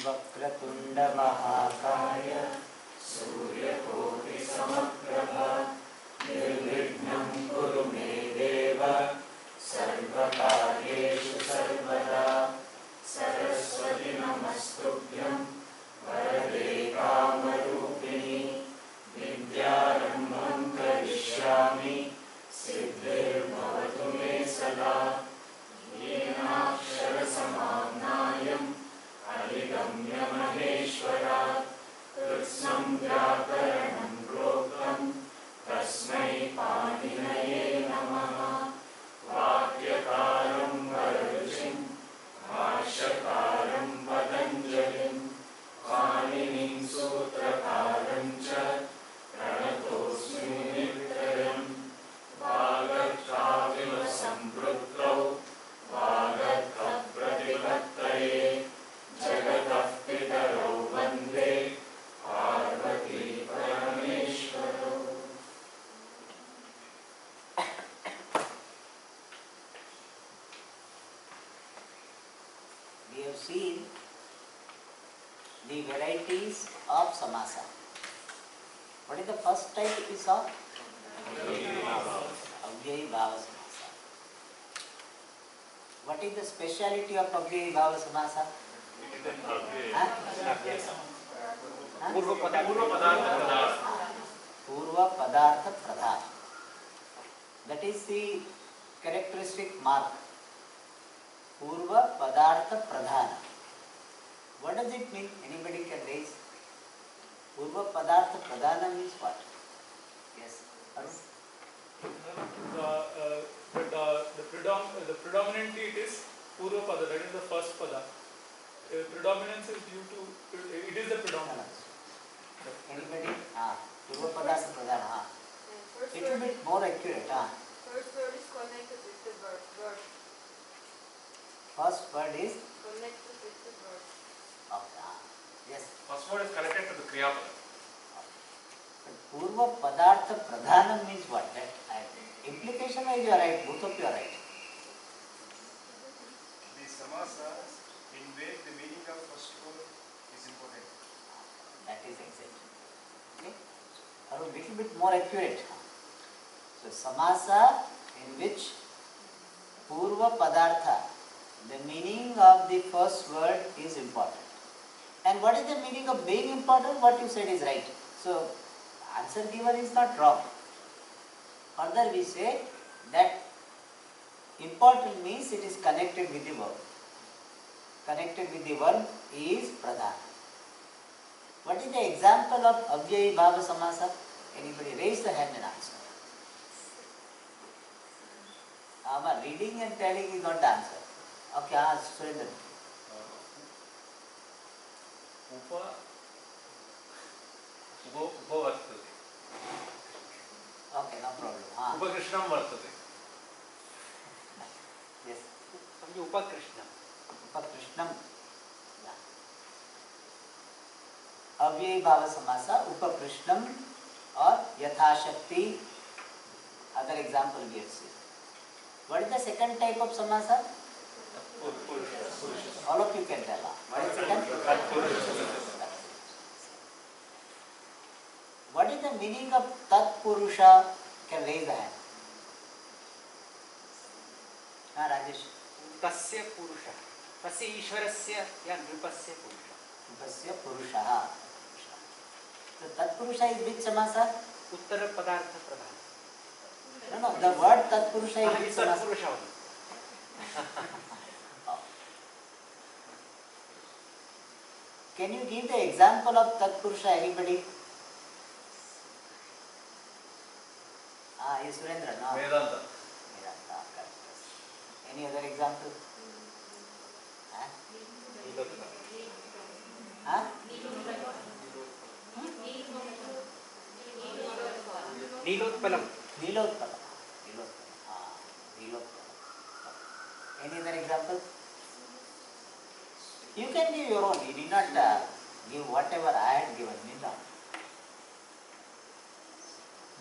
वक्रतुंड महाकाय सूर्यकोटिसमप्रभा निर्विघ्नं कुरु मे देव सर्वकार्येषु सर्वदा सरस्वती नमस्तुभ्यं वरदे कामरूपिणि विद्यारम्भं करिष्यामि सिद्धिर्भवतु मे सदा येनाक्षरसमाम्नायम् अधिगम्य महेश्वरात् कृत्स्नं व्याकरणं प्रोक्तं तस्मै पाणिनये नमः। वाक्यकारं वररुचिं भाष्यकारं पतञ्जलिं पाणिनिं सूत्रकारं च प्रणतोऽस्मि नित्यम्। वागर्ताविव सम्पृक्तौ वागर्तप्रतिपत्तये जगतः पितरौ वन्दे Parvati परमेश्वरौ। We have seen the varieties of samasa. What is the first type we saw? Avyayi bhava samasa. What is the speciality of avyayi bhava samasa? Purva padartha pradhana. That is the characteristic mark. Purva padartha pradhana. What does it mean? Anybody can raise? Purva padartha pradhana means what? Yes. Arun? The predominantly it is Purva Pada, that is the first Pada. Predominance is due to, it is the predominance. Anybody? Purva padartha pradhana. Little bit more accurate. First word is connected with the verb. First word is Connected with the verb. okay. Yes. First word is connected to the Kriya Pada. But Purva padartha pradhana means what? That implication wise you are right. Both of you are right. The samasa in which the meaning of first word is important. That is exact. Okay. Or a little bit more accurate. So samasa in which Purva padartha, the meaning of the first word is important. And what is the meaning of being important? What you said is right. So answer giver is not wrong. Further we say that important means it is connected with the verb. Connected with the verb is pradhana. What is the example of avyayi bhava samasa? Anybody raise the hand and answer. Reading and telling is not the answer. Okay, Surendra. उपवर्तते. Okay, no problem. उपकृष्णं वर्तते. Yes. उपकृष्णम. उपकृष्णम. अव्ययी भाव समासा उपकृष्णम और यथाशक्ति. Other example we have seen. What is the second type of samasa? All of you can tell. What is second? What is the meaning of tat purusha? Can raise the hand. Rajesh. तस्य पुरुषः. तस्य ईश्वरस्य या नृपस्य पुरुषः. नृपस्य पुरुषः. So tat purusha is which samasa? उत्तर पदार्थ प्रधान. No, the word tat purusha is which samasa? पुरुषः. Can you give the example of tat purusha, anybody? Yes, Surendra. No. Vedanta. Vedanta, correct. Any other example? नीलोत्पलम. Nilotpala. Any other example? You can give your own. You need not give whatever I had given. Need not.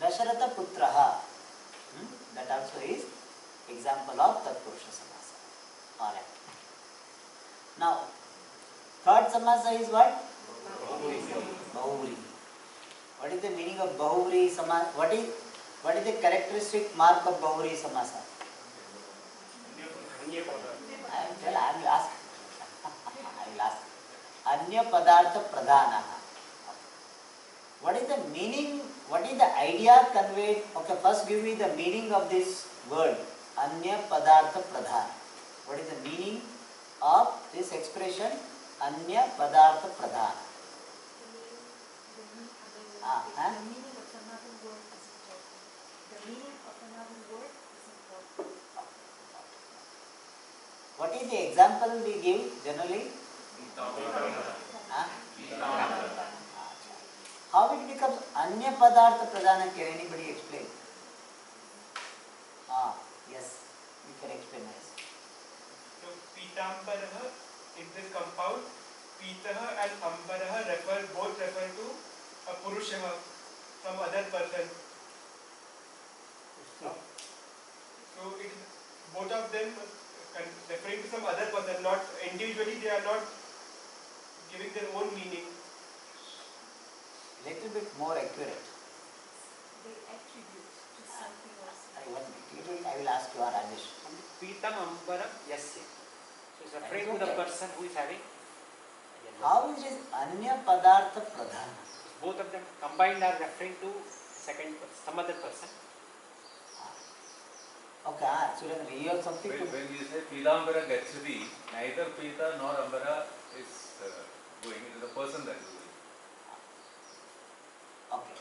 Dasharatha Putraha. That also is example of Tatpurusha Samasa. Alright. Now, Third samasa is what? Bahuvri. What is the meaning of Bahuvri samasa? What is the characteristic mark of Bahuvri samasa? I will ask. Anya padartha pradhana. What is the meaning? What is the idea conveyed? Okay, first give me the meaning of this word. Anya padartha pradhana. What is the meaning of this expression? Anya padartha pradhana. The meaning of another word is important. The meaning of another word is important. What is the example we give generally? How it becomes Anya padartha pradhana? Can anybody explain? Yes, you can explain this. So Pitambaraha in this compound, Pitaha and Ambaraha both refer to a Purusha, some other person. So it both of them referring to some other person, not individually. They are not giving their own meaning. Little bit more accurate. They attribute to something else. I will ask you, Rajesh. Pitam Ambaram Yasya. So it's referring to the person who is having. How is it Anya padartha pradhana? Both of them combined are referring to some other person. Okay, Surendra, you have something to... When we say Pidambara Gachati, neither Pita nor Ambara is going, it is the person that is going. Okay.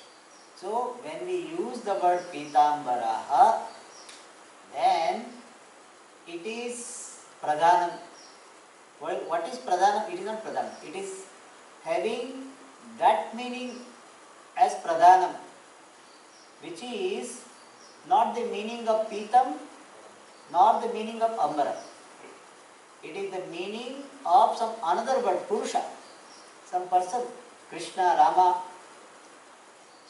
So, when we use the word Pitambaraha, then it is Pradhanam. Well, what is Pradhanam? It is not Pradhanam. It is having that meaning as Pradhanam, which is not the meaning of Pitam nor the meaning of Ambara. It is the meaning of some another word, Purusha, some person, Krishna, Rama.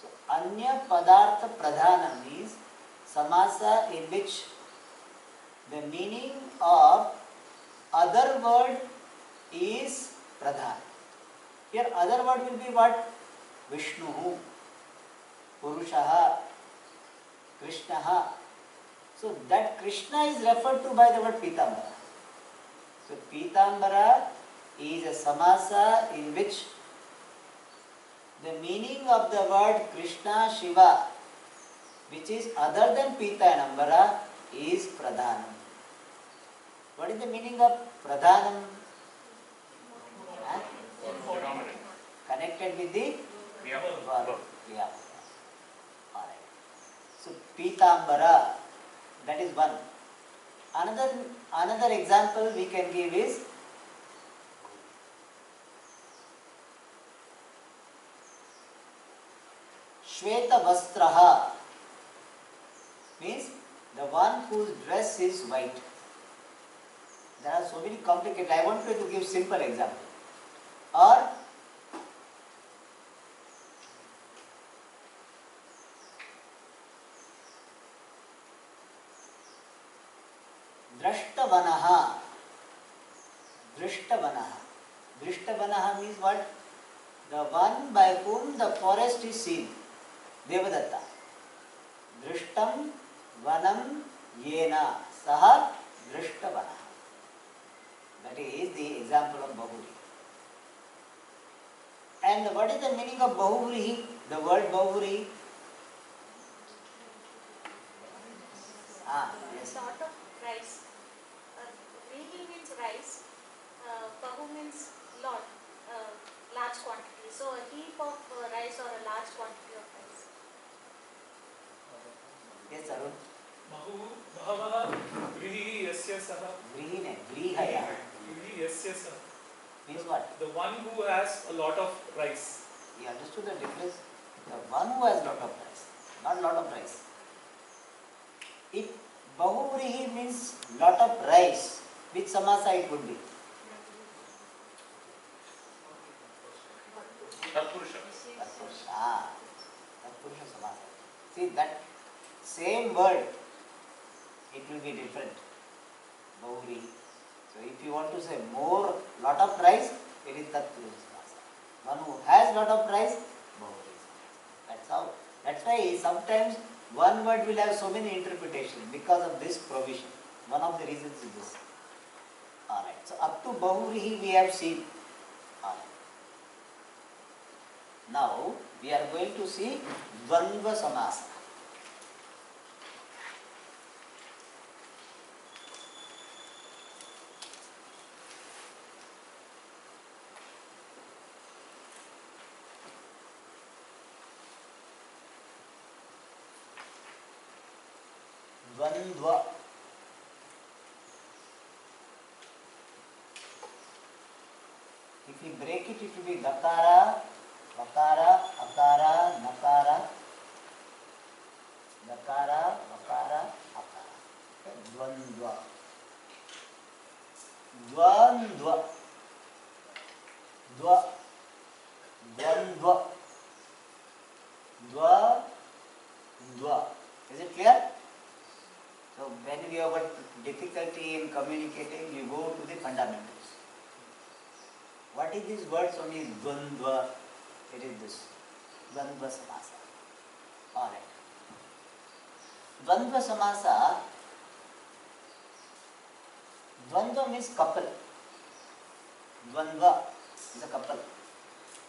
So, Anya padartha pradhanam means samasa in which the meaning of other word is pradhan. Here other word will be what? Vishnu, Purushaha, Krishnaha. So that Krishna is referred to by the word Pitambara. So Pitambara is a samasa in which the meaning of the word Krishna, Shiva, which is other than Pita and Ambara, is Pradhanam. What is the meaning of Pradhanam? Connected with the verb. Yeah. Alright. So Pitambara, that is one. Another example we can give is Shweta Vastraha, means the one whose dress is white. There are so many complicated. I want you to give simple example. Or Drashtavanaha. Drashtavanaha. Drashtavanaha means what? The one by whom the forest is seen. Devadatta. Drishtam vanam yena saha drishtavanaha. That is the example of Bahuri. And what is the meaning of Bahuri? The word Bahuri? Yes. Sort of rice. Vrihi means rice. Bahu means lot, large quantity. So a heap of rice or a large quantity of rice. Yes, Arun. Bahavaha Vrihi Yasya Saha. Vrihi ne, Vrihaya. Vrihi Yasya Saha. Means what? The one who has a lot of rice. You understood the difference? The one who has lot of rice, not lot of rice. If Bahuvrihi means lot of rice, which samasa it would be? Tatpurusha. Tatpurusha samasa. See that same word, it will be different. Bahuvrihi. So if you want to say more, lot of rice, it it is Tattva Samasa. One who has lot of rice, Bahuvri Samasa. That's how. That's why sometimes one word will have so many interpretations because of this provision. One of the reasons is this. Alright, so up to Bahuvrihi we have seen. Alright. Now we are going to see Dvandva Samasa. Dvandva. If we break it, it will be Dakara, Vakara, Akara, Nakara, Dakara, Vakara, Akara. Okay, Dvandva. Dvandva. Dva. Dvandva. Dva. Dva. Is it clear? So when we have got difficulty in communicating, you go to the fundamentals. What is this word only Dvandva? It is this Dvandva Samasa. Alright. Dvandva Samasa. Dvandva means couple. Dvandva is a couple.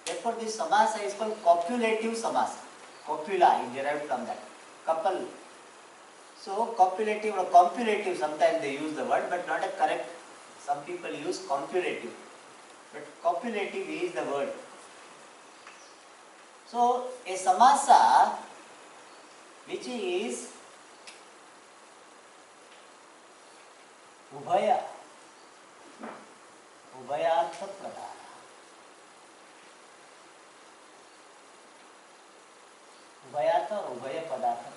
Therefore this Samasa is called copulative Samasa. Copula is derived from that. Couple. So copulative or compulative, sometimes they use the word, but not a correct. Some people use compulative, but copulative is the word. So a samasa which is ubhaya, ubhayartha pradhana, ubhayartha or ubhaya padartha.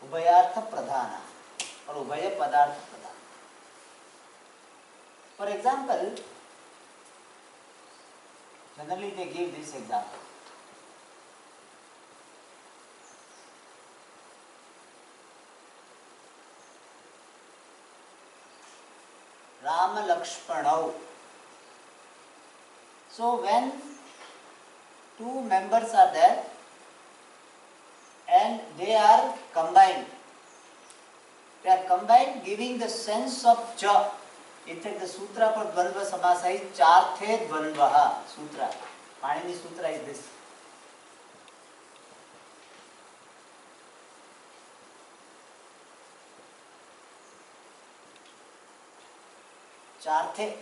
Ubhayartha pradhana or ubhaya padartha pradhana. For example, generally they give this example. Rama Lakshmanau. So when two members are there and they are combined giving the sense of cha. In fact, the sutra for Dvandva Samasa is Charthe Dvandvaha sutra. Panini sutra is this. Charthe.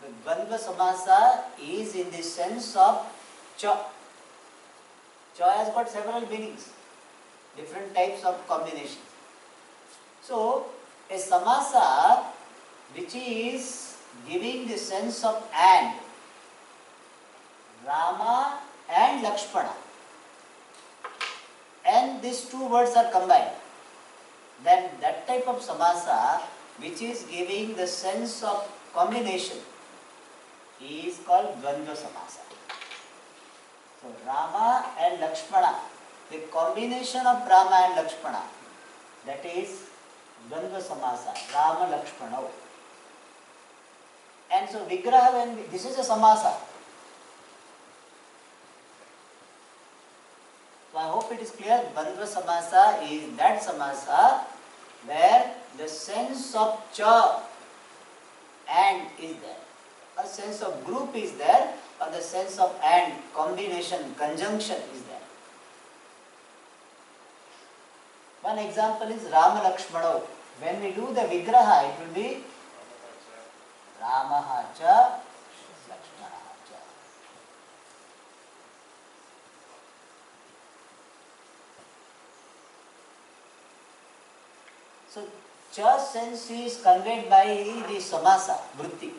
The Dvandva Samasa is in the sense of cha. Cha has got several meanings, different types of combinations. So, a samasa which is giving the sense of and, Rama and Lakshmana, and these two words are combined, then that type of samasa which is giving the sense of combination is called Dvandva Samasa. So Rama and Lakshmana, the combination of Rama and Lakshmana, that is Dvandva Samasa, Rama Lakshmana. And so Vigraha, when this is a Samasa. So I hope it is clear. Dvandva Samasa is that Samasa where the sense of cha and is there, a sense of group is there, or the sense of and, combination, conjunction is there. One example is Rama Lakshmana. When we do the Vigraha, it will be Ramaha cha, Lakshmanaha cha. So, cha sense is conveyed by the samasa, vritti.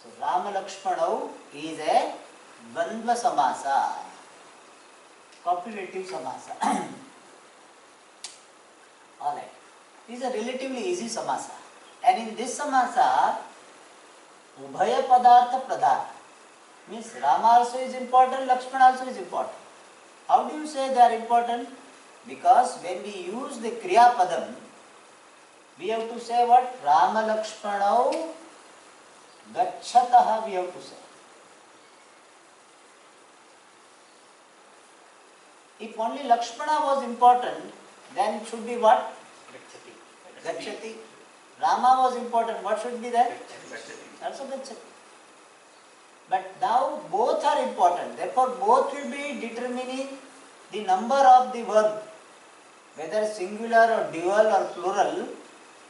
So, Rama Lakshmana is a Dvandva Samasa, copulative Samasa. Alright. This is a relatively easy Samasa. And in this Samasa, Ubhaya Padartha Pradhana. Means Rama also is important, Lakshmana also is important. How do you say they are important? Because when we use the Kriya Padam, we have to say what? Rama Lakshmanau Gacchataha we have to say. If only Lakshmana was important, then it should be what? Gacchati. Rama was important, what should be there? Also Gacchati. But now both are important, therefore both will be determining the number of the verb. Whether singular or dual or plural,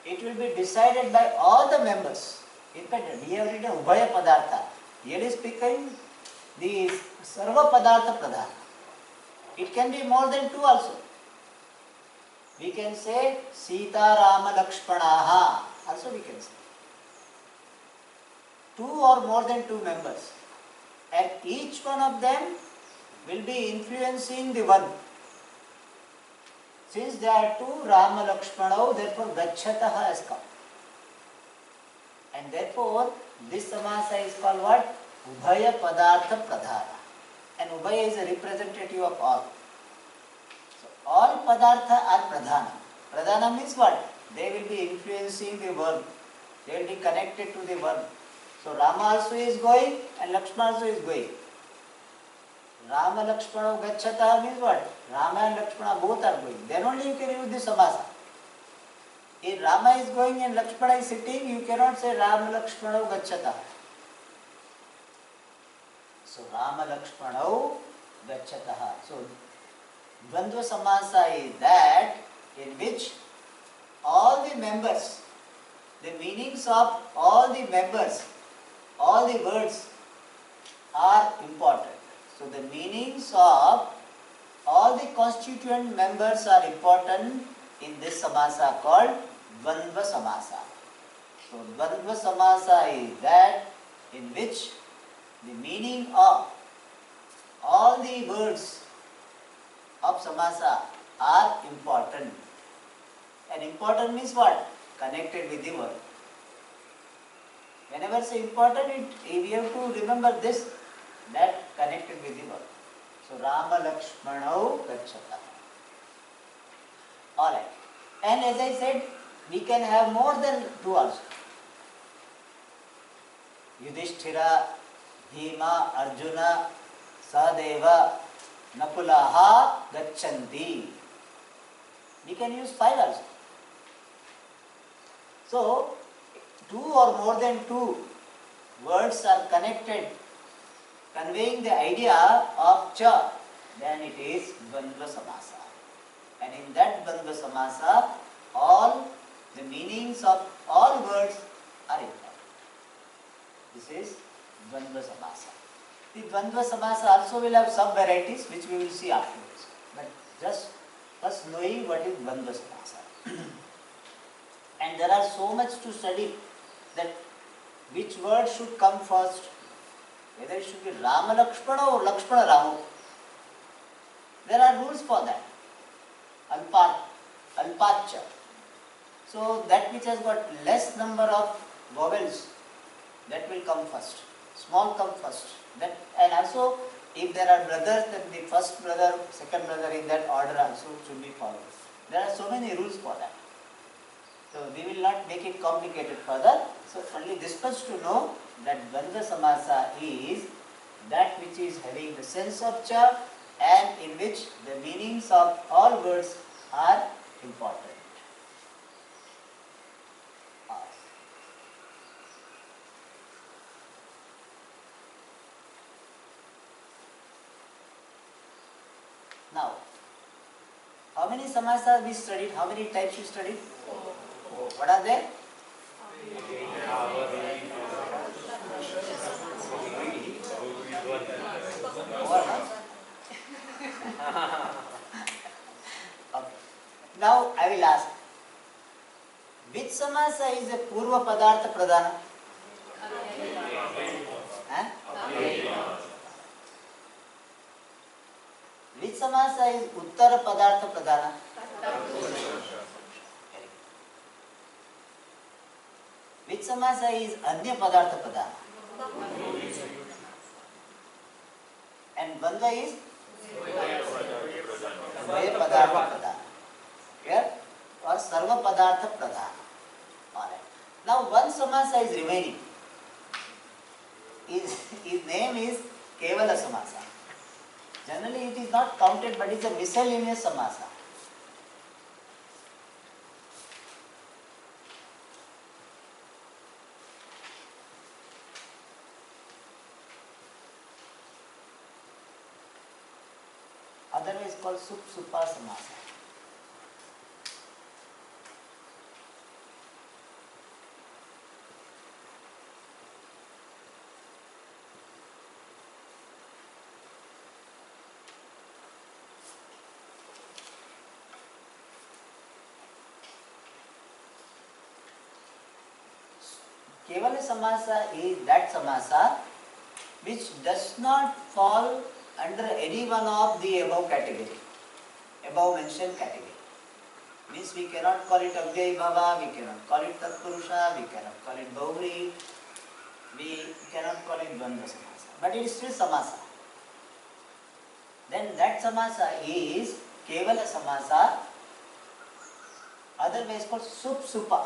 it will be decided by all the members. In fact, we have written Ubhaya Padartha. Really speaking, the Sarva Padartha Pradhana. It can be more than two also. We can say Sita Rama Lakshmanaha. Also we can say. Two or more than two members. And each one of them will be influencing the one. Since there are two Rama Lakshmanau, therefore Gacchataha has come. And therefore this samasa is called what? Ubhaya Padartha Pradhana. And Ubhaya is a representative of all. So all Padartha are Pradhana. Pradhana means what? They will be influencing the verb. They will be connected to the verb. So Rama also is going and Lakshmana also is going. Rama Lakshmana Gacchata means what? Rama and Lakshmana both are going. Then only you can use this samasa. If Rama is going and Lakshmana is sitting, you cannot say Rama Lakshmana Gacchata. So Rama Lakshmana Gacchata. So Dvandva samasa is that in which all the members, the meanings of all the members, all the words are important. So the meanings of all the constituent members are important in this samasa called Dvandva samasa. So Dvandva samasa is that in which the meaning of all the words of samasa are important. And important means what? Connected with the word. Whenever say important, we have to remember this, that connected with the word. So Rama Lakshmanau Gacchata. Alright. And as I said, we can have more than two also. Yudhishthira, Bhima, Arjuna, Sahadeva, Nakulaha, Gacchanti. We can use five also. So, two or more than two words are connected, conveying the idea of cha, then it is Dvandva samasa. And in that Dvandva samasa, all the meanings of all words are important. This is Dvandva samasa. The Dvandva samasa also will have some varieties which we will see afterwards. But just first knowing what is Dvandva samasa. And there are so much to study that which word should come first, whether it should be Rama Lakshmana or Lakshmana Rama. There are rules for that. Alpacha. So that which has got less number of vowels, that will come first. Small come first. That, and also if there are brothers, then the first brother, second brother in that order also should be followed. There are so many rules for that. So we will not make it complicated further. So only this much to know that Dvandva samasa is that which is having the sense of cha and in which the meanings of all words are important. Now, how many samasas we studied? How many types we studied? What are they? Okay. Now I will ask, which samasa is a Purva Padartha Pradhana? Which samasa is Uttara Padartha Pradhana? Which samasa is Anya Padartha Pradhana? and Dvandva is Dvaya Padartha Pradhana. Clear? Or Sarva Padartha Pradhana. Alright. Now one samasa is remaining. His name is Kevala Samasa. Generally it is not counted, but it is a miscellaneous samasa. Otherwise called Sup-Supa Samasa. Kevala Samasa is that samasa which does not fall under any one of the above category, above mentioned category. Means we cannot call it Avyay Bhava, we cannot call it Tatpurusha, we cannot call it Bahuri, we cannot call it Dvandva Samasa. But it is still Samasa. Then that Samasa is Kevala Samasa, otherwise called Sup-Supa.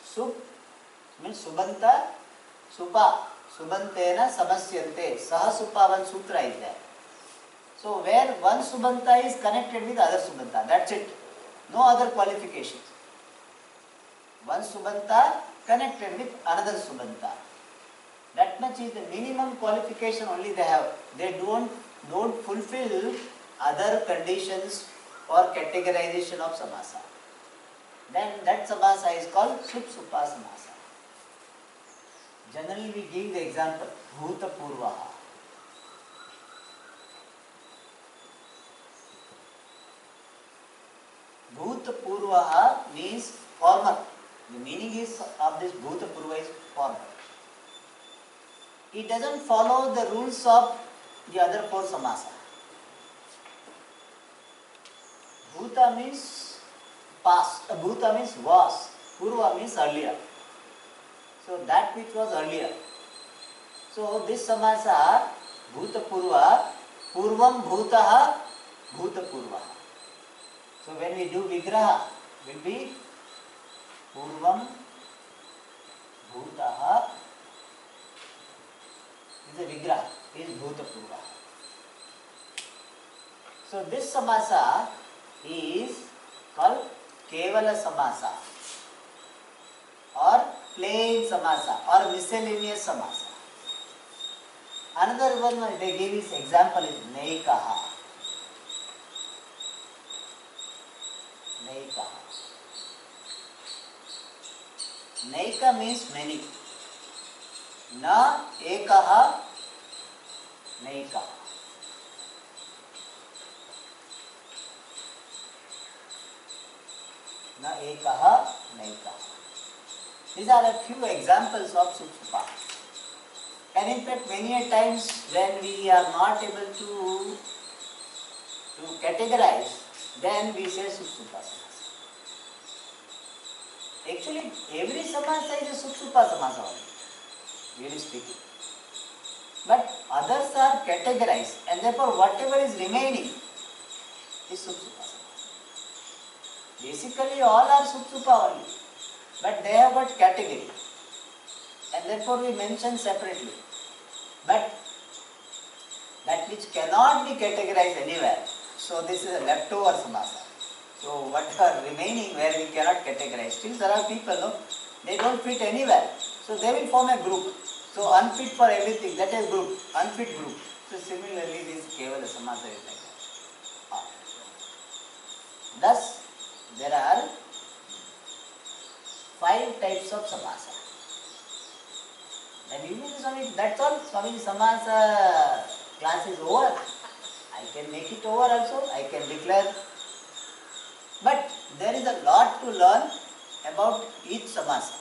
Sup means Subanta, Supa. Subantena Samasyante. Saha Supa, one sutra is there. So where one Subanta is connected with other Subanta, that's it. No other qualifications. One Subanta connected with another Subanta. That much is the minimum qualification only they have. They don't fulfill other conditions or categorization of samasa. Then that samasa is called Sup-Supa Samasa. Generally we give the example, Bhuta Purvaha. Bhuta Purvaha means former. The meaning is of this Bhuta Purva is former. It doesn't follow the rules of the other four samasa. Bhuta means past, Bhuta means was, Purva means earlier. So that which was earlier. So this samasa, Bhuta Purva, Purvam Bhutaha, Bhuta Purva. So when we do Vigraha, will be Purvam Bhutaha is a Vigraha, is Bhuta Purva. So this samasa is called Kevala Samasa or plain samasa or miscellaneous samasa. Another one they give his example is Naikaha. Naikaha. Naika means many. Na ekaha naikaha. Na ekaha naikaha. These are a few examples of Sup-Supa. And in fact, many a times when we are not able to categorize, then we say Sup-Supa Samasa. Actually, every samasa is a Sup-Supa Samasa only, really speaking. But others are categorized, and therefore whatever is remaining is Sup-Supa Samasa. Basically, all are Sup-Supa only. But they have got category, and therefore we mention separately. But that which cannot be categorized anywhere, so this is a leftover samasa. So whatever remaining where we cannot categorize, still there are people, no, they don't fit anywhere, so they will form a group. So unfit for everything, that is group, unfit group. So similarly this Kevala Samasa is like that. Thus there are 5 types of samasa. Then you mean Swami, that's all. Swami, samasa class is over. I can make it over also. I can declare. But there is a lot to learn about each samasa.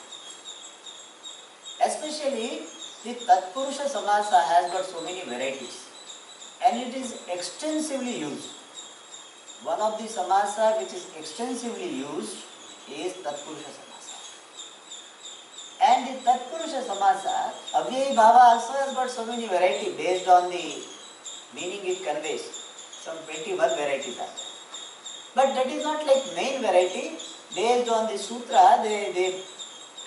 Especially the Tatpurusha Samasa has got so many varieties. And it is extensively used. One of the samasa which is extensively used is Tatpurusha Samasa. And the Tatpurusha Samasa, Abhyayi Bhava also has got so many varieties based on the meaning it conveys. Some 21 varieties are there. But that is not like main variety. Based on the sutra, they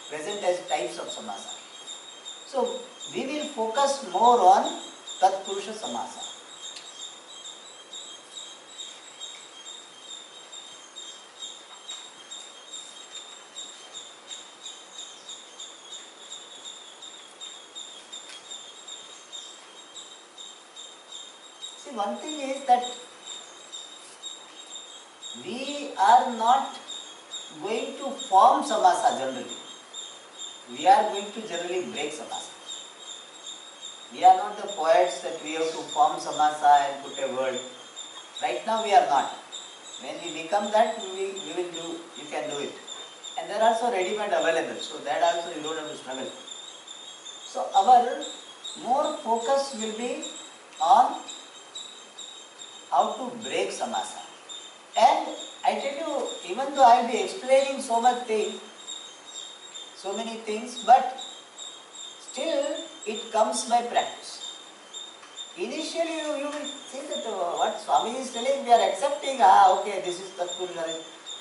present as types of samasa. So we will focus more on Tatpurusha Samasa. See, one thing is that we are not going to form samasa generally. We are going to generally break samasa. We are not the poets that we have to form samasa and put a word. Right now we are not. When we become that, we will do, you can do it. And there are also ready-made available, so that also you don't have to struggle. So our more focus will be on how to break samasa. And I tell you, even though I will be explaining so many things, but still it comes by practice. Initially you will think that what Swami is telling, we are accepting, okay, this is Tatpurusha,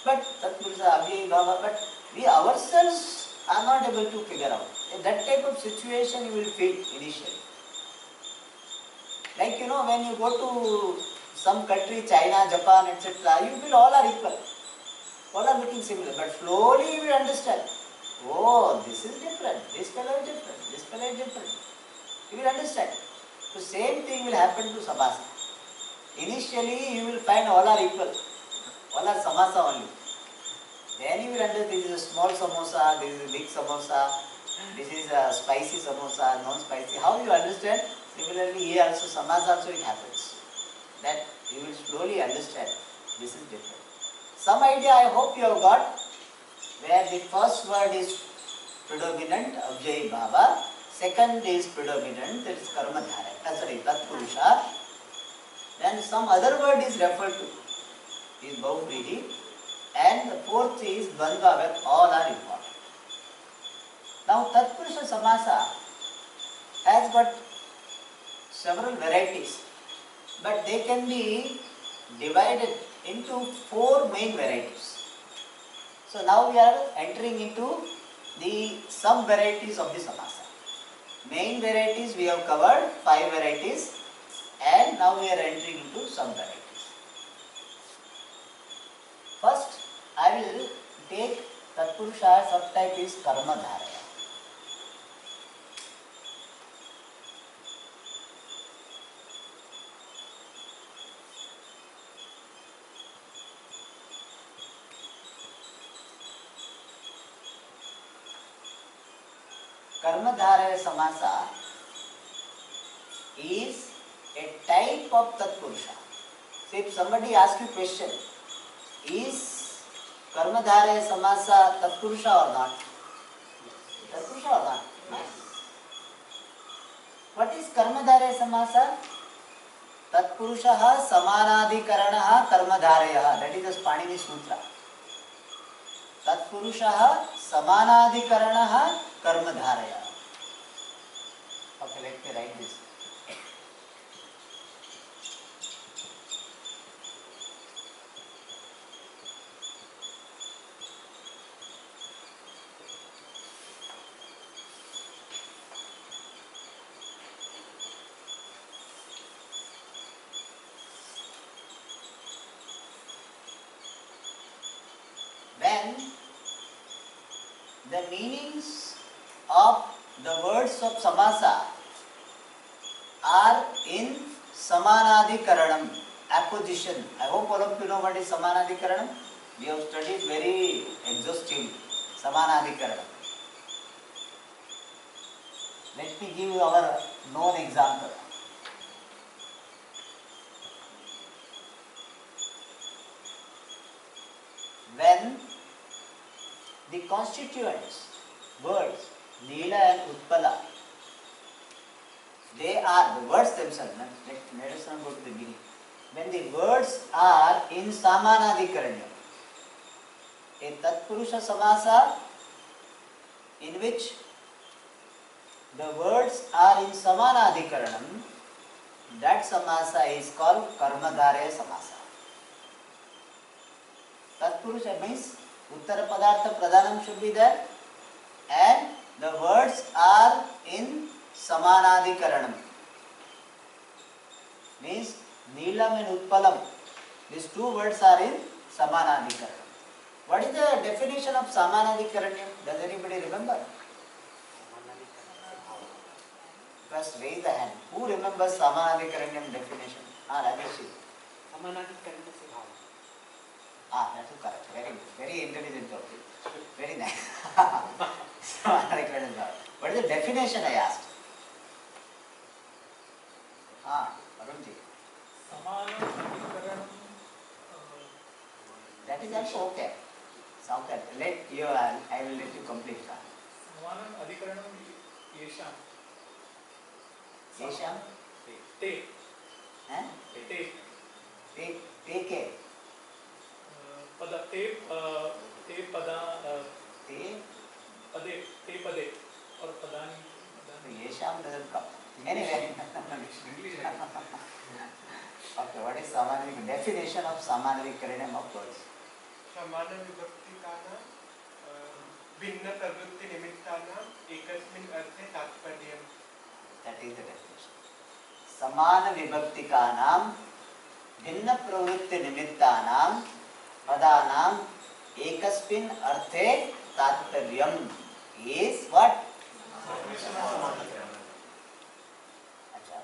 but Tatpurusha, Abhyayi Bhava, but we ourselves are not able to figure out. In that type of situation you will feel initially. Like when you go to some country, China, Japan, etc., you feel all are equal. All are looking similar, but slowly you will understand. Oh, this is different, this fellow is different, this fellow is different. You will understand. The same thing will happen to samasa. Initially you will find all are equal, all are samasa only. Then you will understand this is a small samosa, this is a big samosa, this is a spicy samosa, non-spicy. How you understand? Similarly here also, samasa also it happens. That you will slowly understand this is different. Some idea I hope you have got, where the first word is predominant, Abhyayi Bhava, second is predominant, that is Karma Dhara, Tatpurusha. Then some other word is referred to, is Bahuvrihi, and the fourth is Dvandva, where all are important. Now Tatpurusha Samasa has got several varieties, but they can be divided into 4 main varieties. So now we are entering into the sub-varieties of the samasa. Main varieties we have covered, 5 varieties, and now we are entering into sub-varieties. First, I will take Tatpurusha, subtype is Karma Dharaya. Karma Dharaya Samasa is a type of Tatpurusha. So if somebody asks you a question, is Karma Dharaya Samasa Tatpurusha or not? Tatpurusha or not? What is Karma Dharaya Samasa? Tatpurushaha Samanadhikaranaha Karma Dharaya. That is the Panini Sutra. Tatpurushaha Samanadhikaranaha Karma Dharaya. Okay, let me write this. When the meanings of the words of samasa are in samanadhikaranam, apposition. I hope all of you know what is samanadhikaranam. We have studied very exhaustively samanadhikaranam. Let me give you our known example. When the constituents, words, Neela and Utpala, they are the words themselves. Let us not go to the beginning. When the words are in Samanadhikaranya, a Tatpurusha Samasa in which the words are in Samanadhikaranam, that samasa is called Karmadharaya samasa. Tatpurusha means Uttara Padartha Pradhanam should be there and the words are in Samanadhikaranam. Means Neelam and Utpalam. These two words are in Samanadhikaranam. What is the definition of Samanadhikaranam? Does anybody remember? First raise the hand. Who remembers Samanadhikaranam definition? Rajesh. समानाधिकरणस्य भावः. That's correct. Very good. Very intelligent topic. Very nice. Samanadhikaranam. What is the definition I asked? Arunji. Samanadhikaranam. That is also okay. Okay. I will let you complete that. Samanadhikaranam yesham. Yesham? Te. Huh? Te. Take. Pada. Te pada. Te. Te pade. Or padani. Yesham doesn't come. Anyway. Okay, what is Samanadhikaranam? Definition of Samanadhikaranam of words. समान विभक्तिकानां भिन्न प्रवृत्ति निमित्तानां एकस्मिन् अर्थे तात्पर्यम्. That is the definition. Samana vibhaktikanam bhinna pravritti nimittanam padanam ekasmin arthe tatparyam is what?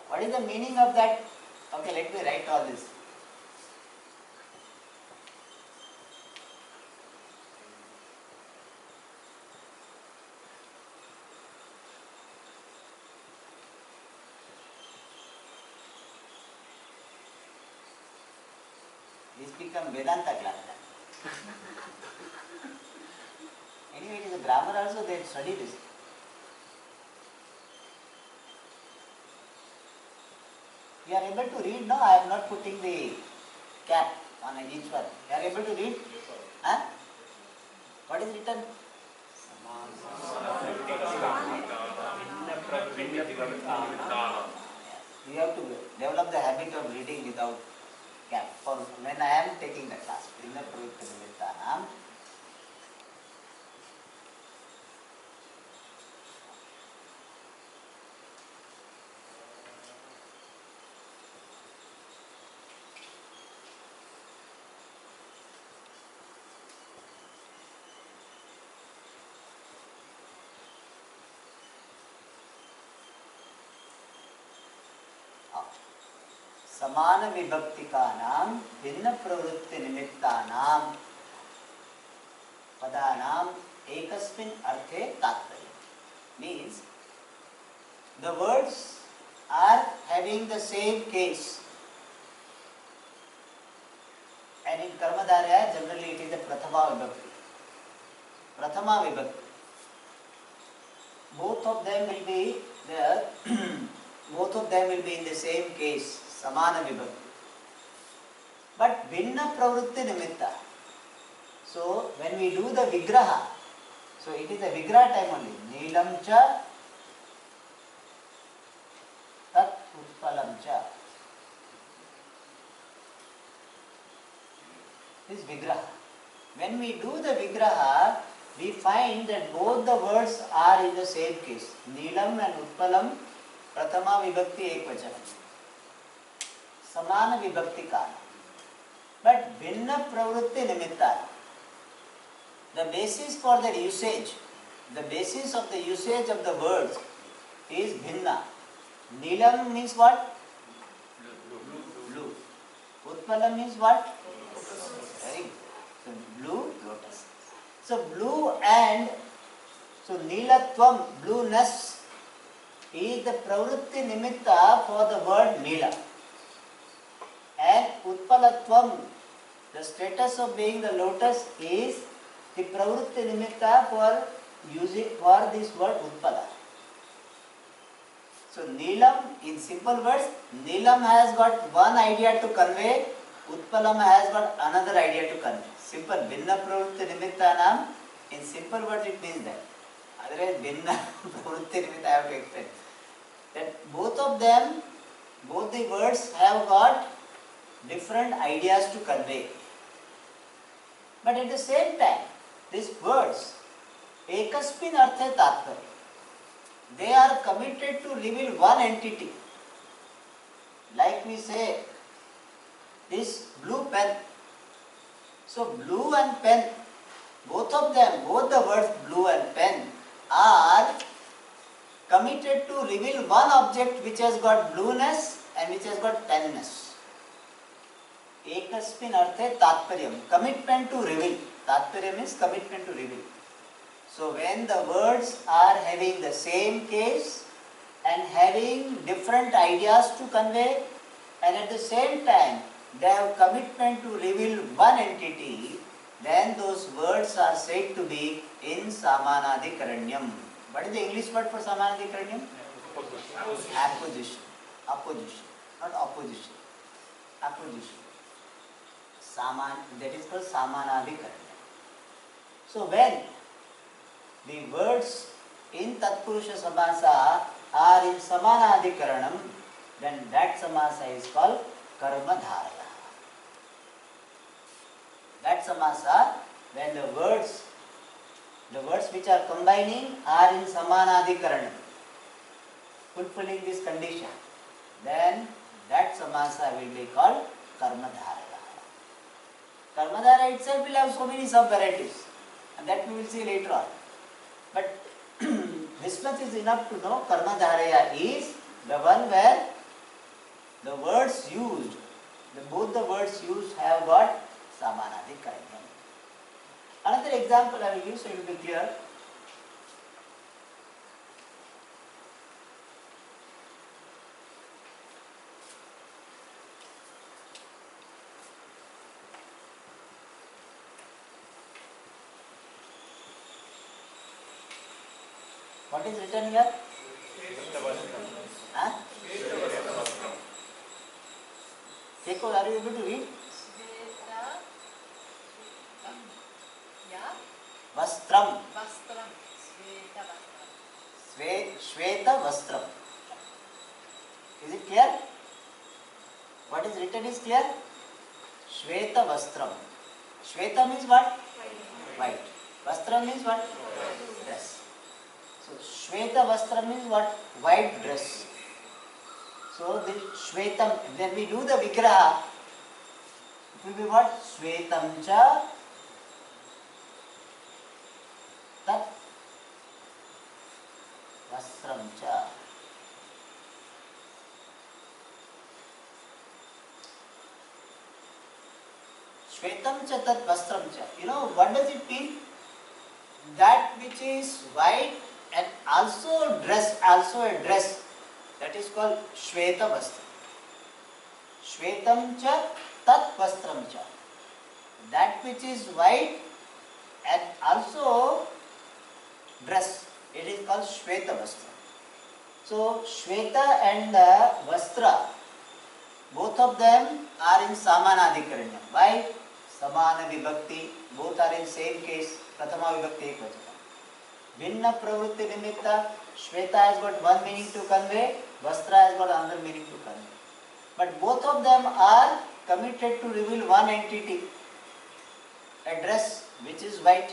What is the meaning of that? Okay, let me write all this. This become Vedanta class. Anyway, it is a grammar also, they study this. You are able to read? No, I am not putting the cap on each one. You are able to read? Huh? What is written? You have to develop the habit of reading without cap. For when I am taking the class, Bhinna Pravritti Nimittanam. समान विभक्तिकानां भिन्न प्रवृत्ति निमित्तानां पदानां एकस्मिन् अर्थे तात्पर्य means the words are having the same case and in Karmadharya generally it is the Prathama Vibhakti. Both of them will be there. Both of them will be in the same case, Samana Vibhakti. But Bhinna Pravritti Nimitta. So when we do the Vigraha, so it is a Vigraha time only. Neelam cha tat utpalam cha. This Vigraha. When we do the Vigraha, we find that both the words are in the same case. Neelam and Utpalam Prathama Vibhakti Ekvachanam. Samana Vibhakti Kana. But Bhinna Pravritti Nimittana. The basis for their usage, the basis of the usage of the words is Bhinna. Neelam means what? Blue. Utpalam means what? Very good. So blue, lotus. So blue and so Neelatvam, blueness is the pravritti nimitta for the word Neela. And Utpalatvam, the status of being the lotus is the pravritti nimitta for using for this word Utpala. So Neelam, in simple words, Neelam has got one idea to convey, Utpalam has got another idea to convey. Simple, Bhinna Pravritti Nimittanam, in simple words it means that. Otherwise, Bhinna Pravritti Nimitta, I have to explain. That both of them, both the words have got different ideas to convey. But at the same time, these words, Ekasmin Arthe Tatparya, they are committed to reveal one entity. Like we say, this blue pen. So blue and pen, both of them, both the words blue and pen are committed to reveal one object which has got blueness and which has got penness. Ekasmin arthe tatparyam, commitment to reveal. Tatparya means commitment to reveal. So when the words are having the same case and having different ideas to convey, and at the same time they have commitment to reveal one entity, then those words are said to be in Samanadikaranyam. What is the English word for Samanadikaranyam? Apposition. Opposition. Not opposition. Apposition. That is called Samanadikaranyam. So when the words in Tatpurusha Samasa are in Samanadikaranam, then that Samasa is called Karmadharaya. That Samasa, when the words which are combining are in Samanadikaranam, fulfilling this condition, then that Samasa will be called Karmadharaya. Karmadharaya itself will have so many sub-varieties, and that we will see later on. But this much is enough to know Karmadharaya is the one where the words used, both the words used have got Samanadikaranyam. Another example I will give so it will be clear. What is written here? Huh? Keko, are you able to read? Vastram. Shweta Vastram. Is it clear? What is written is clear? Shweta Vastram. Shweta means what? White. Vastram means what? Dress. So Shweta Vastram means what? White dress. So the Shwetam, when we do the Vigraha, it will be what? Shwetam cha tat Vastram cha. Shwetam cha tat Vastram cha. You know what does it mean? That which is white and also a dress, that is called Shweta Vastram. Shwetam cha tat Vastram cha. That which is white and also dress, it is called Shweta Vastram. So Shweta and Vastra, both of them are in Samanadikaranyam. Why? Samana Vibhakti, both are in same case, Prathama Vibhakti Ekvachana. Bhinna Pravritti Nimitta, Shweta has got one meaning to convey, Vastra has got another meaning to convey. But both of them are committed to reveal one entity, a dress which is white.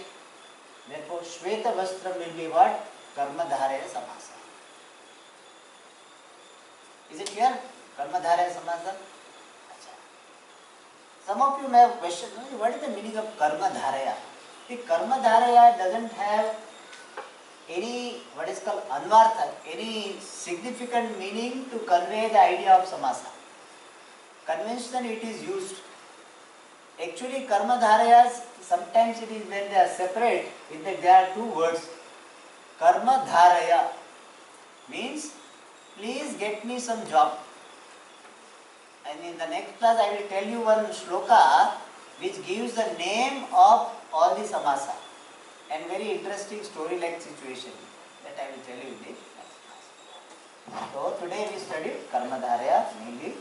Therefore, Shweta Vastram will be what? Karmadharaya Samasa. Is it clear? Karmadharaya Samasa? Some of you may have questioned, what is the meaning of Karmadharaya? The Karmadharaya doesn't have any, what is called Anvartha, any significant meaning to convey the idea of Samasa. Conventionally it is used. Actually Karmadharayas, sometimes it is when they are separate, in that there are two words. Karmadharaya means, please get me some job. And in the next class I will tell you one shloka which gives the name of all the samasa. And very interesting story-like situation that I will tell you in the next class. So today we studied Karmadharaya mainly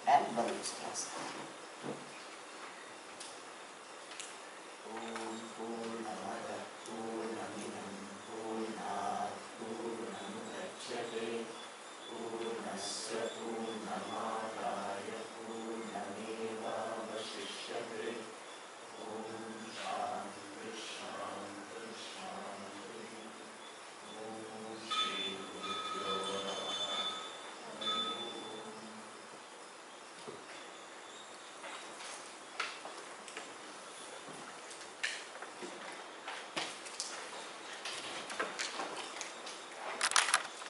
and Baruch class. Om Purnamada Purnamidam Purnam पूर्णस्य